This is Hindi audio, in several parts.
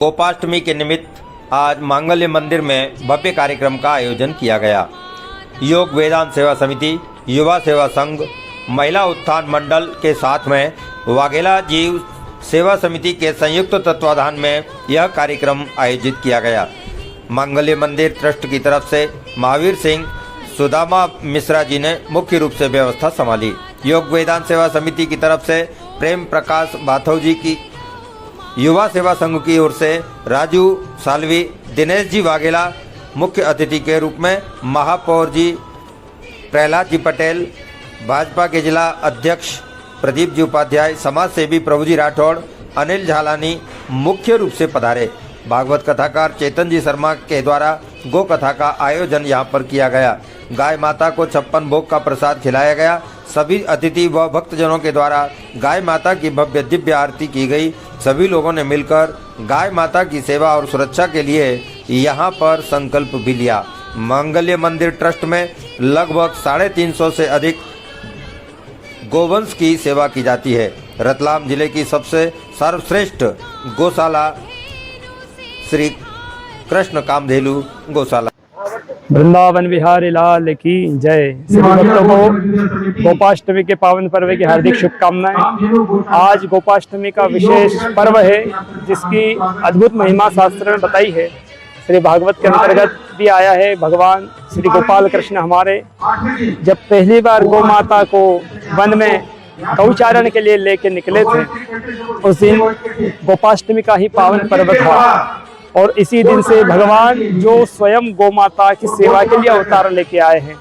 गोपाष्टमी के निमित्त आज मांगल्य मंदिर में भव्य कार्यक्रम का आयोजन किया गया। योग वेदांत सेवा समिति, युवा सेवा संघ, महिला उत्थान मंडल के साथ में वाघेला जीव सेवा समिति के संयुक्त तत्वाधान में यह कार्यक्रम आयोजित किया गया। मांगल्य मंदिर ट्रस्ट की तरफ से महावीर सिंह सुदामा मिश्रा जी ने मुख्य रूप से व्यवस्था संभाली। योग वेदांत सेवा समिति की तरफ से प्रेम प्रकाश बाथौ जी की, युवा सेवा संघ की ओर से राजू सालवी, दिनेश जी वाघेला मुख्य अतिथि के रूप में, महापौर जी प्रहलाद जी पटेल, भाजपा के जिला अध्यक्ष प्रदीप जी उपाध्याय, समाज सेवी प्रभु जी राठौड़, अनिल झालानी मुख्य रूप से पधारे। भागवत कथाकार चेतन जी शर्मा के द्वारा गौ कथा का आयोजन यहाँ पर किया गया। गाय माता को 56 भोग का प्रसाद खिलाया गया। सभी अतिथि व भक्तजनों के द्वारा गाय माता की भव्य दिव्य आरती की गई। सभी लोगों ने मिलकर गाय माता की सेवा और सुरक्षा के लिए यहाँ पर संकल्प भी लिया। मांगल्य मंदिर ट्रस्ट में लगभग 350 से अधिक गोवंश की सेवा की जाती है। रतलाम जिले की सबसे सर्वश्रेष्ठ गौशाला श्री कृष्ण कामधेनु गौशाला। वृंदावन विहारी लाल की जय। सभी भक्तों को गोपाष्टमी के पावन पर्व की हार्दिक शुभकामनाएं। आज गोपाष्टमी का विशेष पर्व है जिसकी अद्भुत महिमा शास्त्र में बताई है। श्री भागवत के अंतर्गत भी आया है। भगवान श्री गोपाल कृष्ण हमारे जब पहली बार गौ माता को वन में गौचारण के लिए लेके निकले थे, उस दिन गोपाष्टमी का ही पावन पर्व था। और इसी दिन से भगवान जो स्वयं गौ माता की सेवा के लिए अवतार लेके आए हैं।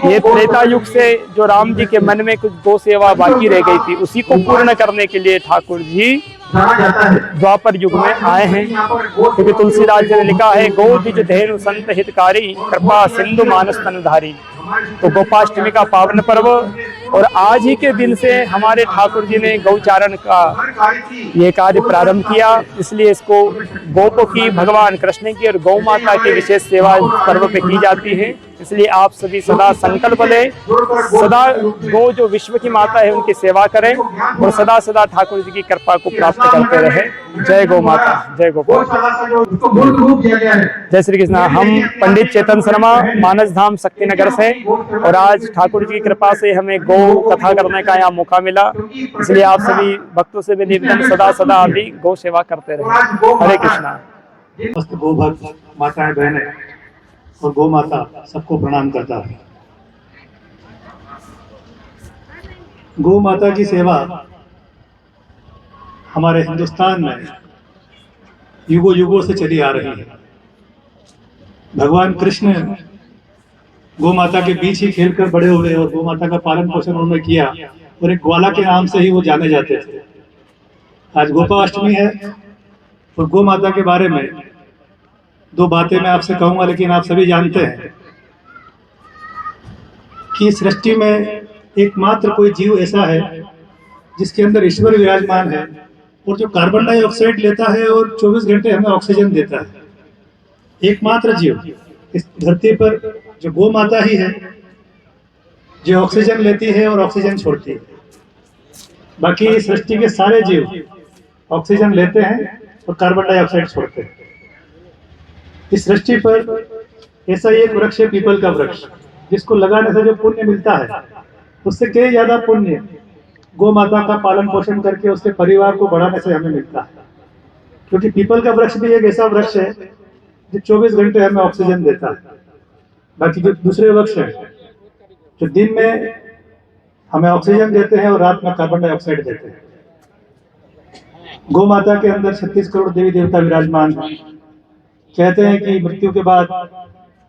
ये त्रेता युग से जो राम जी के मन में कुछ गौ सेवा बाकी रह गई थी, उसी को पूर्ण करने के लिए ठाकुर जी द्वापर युग में आए हैं। क्योंकि तुलसीदास जी ने लिखा है, गौ द्विज धेनु संत हितकारी, कृपा सिंधु मानस तनधारी। तो गोपाष्टमी का पावन पर्व और आज ही के दिन से हमारे ठाकुर जी ने गौचारण का ये कार्य प्रारंभ किया। इसलिए इसको गोपों की, भगवान कृष्ण की और गौ माता की विशेष सेवा पर्व पे की जाती है। इसलिए आप सभी सदा संकल्प लें, सदा गौ जो विश्व की माता है उनकी सेवा करें और सदा सदा ठाकुर जी की कृपा को प्राप्त करते रहें। जय गौ माता, जय गोपाल, जय श्री कृष्ण। हम पंडित चेतन शर्मा मानस धाम शक्तिनगर से, और आज ठाकुर जी की कृपा से हमें गौ कथा करने का यहाँ मौका मिला। इसलिए आप सभी भक्तों से भी निवेदन, सदा सदा अभी गौ सेवा करते रहे। हरे कृष्णा। गौ भक्त माताएं बहनें और गौ माता सबको प्रणाम करता है। गौ माता की सेवा हमारे हिंदुस्तान में युगों युगों से चली आ रही है। भगवान कृष्ण गौ माता के बीच ही खेलकर बड़े हुए और गौ माता का पालन पोषण उन्होंने किया और एक ग्वाला के नाम से ही वो जाने जाते थे। आज गोपाष्टमी है और गौ माता के बारे में दो बातें मैं आपसे कहूंगा, लेकिन आप सभी जानते हैं कि सृष्टि में एकमात्र कोई जीव ऐसा है जिसके अंदर ईश्वर विराजमान है और जो कार्बन डाइऑक्साइड लेता है और 24 घंटे हमें ऑक्सीजन देता है। एकमात्र जीव इस धरती पर जो गौ माता ही है जो ऑक्सीजन लेती है और ऑक्सीजन छोड़ती है। बाकी सृष्टि के सारे जीव ऑक्सीजन लेते हैं और कार्बन डाइऑक्साइड छोड़ते हैं। इस सृष्टि पर ऐसा ही एक वृक्ष है, पीपल का वृक्ष, जिसको लगाने से जो पुण्य मिलता है उससे कई ज्यादा पुण्य गौ माता का पालन पोषण करके उसके परिवार को बढ़ाने से हमें मिलता है। क्योंकि पीपल का वृक्ष भी एक ऐसा वृक्ष है जो 24 घंटे हमें ऑक्सीजन देता है। बाकी जो दूसरे वृक्ष हैं जो दिन में हमें ऑक्सीजन देते हैं और रात में कार्बन डाइऑक्साइड देते हैं। गौ माता के अंदर 36 करोड़ देवी देवता विराजमान हैं। कहते हैं कि मृत्यु के बाद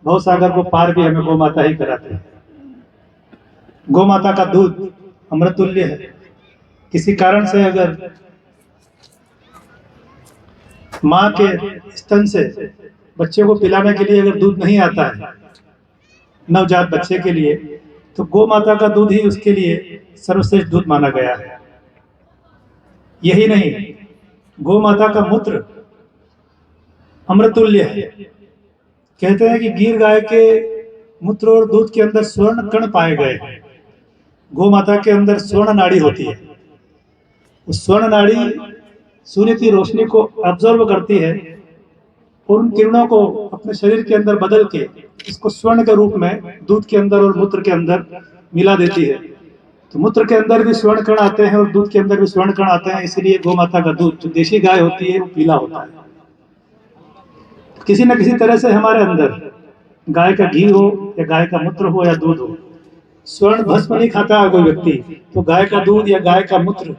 भवसागर को पार भी हमें गौ माता ही कराते हैं। गौ माता का दूध अमृतुल्य है। किसी कारण से अगर माँ के स्तन से बच्चे को पिलाने के लिए अगर दूध नहीं आता है नवजात बच्चे के लिए, तो गौ माता का दूध ही उसके लिए सर्वश्रेष्ठ दूध माना गया है। यही नहीं, गौ माता का मूत्र अमृतुल्य है। कहते हैं कि गीर गाय के मूत्र और दूध के अंदर स्वर्ण कण पाए गए हैं। गौ माता के अंदर स्वर्ण नाड़ी होती है। उस स्वर्ण नाड़ी सूर्य की रोशनी को ऑब्जर्व करती है और उन किरणों को अपने शरीर के अंदर बदल के इसको स्वर्ण के रूप में दूध के अंदर और मूत्र के अंदर मिला देती है। तो मूत्र के अंदर भी स्वर्ण कण आते हैं और दूध के अंदर भी स्वर्ण कण आते हैं, इसलिए गौ माता का दूध जो देशी गाय होती है वो पीला होता है। किसी न किसी तरह से हमारे अंदर गाय का घी हो या गाय का मूत्र हो या दूध हो, स्वर्ण भस्म नहीं खाता है कोई व्यक्ति, तो गाय का दूध या गाय का मूत्र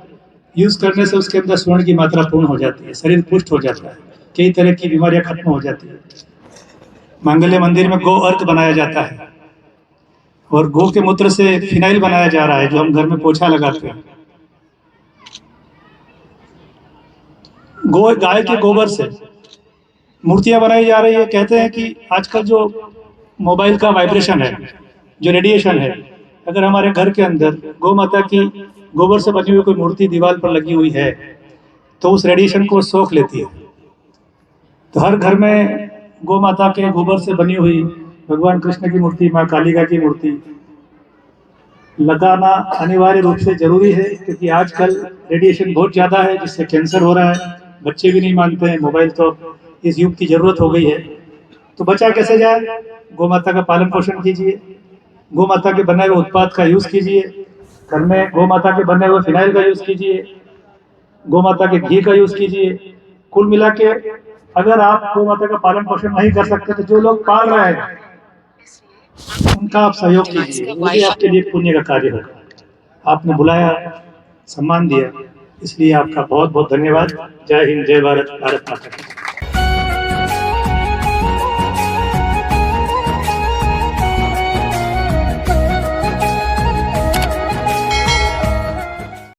यूज करने से उसके अंदर स्वर्ण की मात्रा पूर्ण हो जाती है, शरीर पुष्ट हो जाता है, कई तरह की बीमारियां खत्म हो जाती है। मांगल्य मंदिर में गौ अर्क बनाया जाता है और गौ के मूत्र से फिनाइल बनाया जा रहा है जो हम घर में पोछा लगाते हैं। गाय के गोबर से मूर्तियां बनाई जा रही है। कहते हैं कि आजकल जो मोबाइल का वाइब्रेशन है, जो रेडिएशन है, अगर हमारे घर के अंदर गौ माता की गोबर से बनी हुई कोई मूर्ति दीवार पर लगी हुई है तो उस रेडिएशन को सोख लेती है। तो हर घर में गौ माता के गोबर से बनी हुई भगवान कृष्ण की मूर्ति, माँ कालिका की मूर्ति लगाना अनिवार्य रूप से जरूरी है, क्योंकि आजकल रेडिएशन बहुत ज्यादा है जिससे कैंसर हो रहा है। बच्चे भी नहीं मानते हैं, मोबाइल तो इस युग की जरूरत हो गई है। तो बचा कैसे जाए? गौ माता का पालन पोषण कीजिए, गौ माता के बने हुए उत्पाद का यूज कीजिए, घर में गौ माता के बने हुए फिनाइल का यूज कीजिए, गौ माता के घी का यूज कीजिए। कुल मिला के अगर आप गौ माता का पालन पोषण नहीं कर सकते तो जो लोग पाल रहे हैं उनका आप सहयोग कीजिए, वो भी आपके लिए पुण्य का कार्य होगा। आपने बुलाया, सम्मान दिया, इसलिए आपका बहुत बहुत धन्यवाद। जय हिंद, जय भारत, भारत माता की।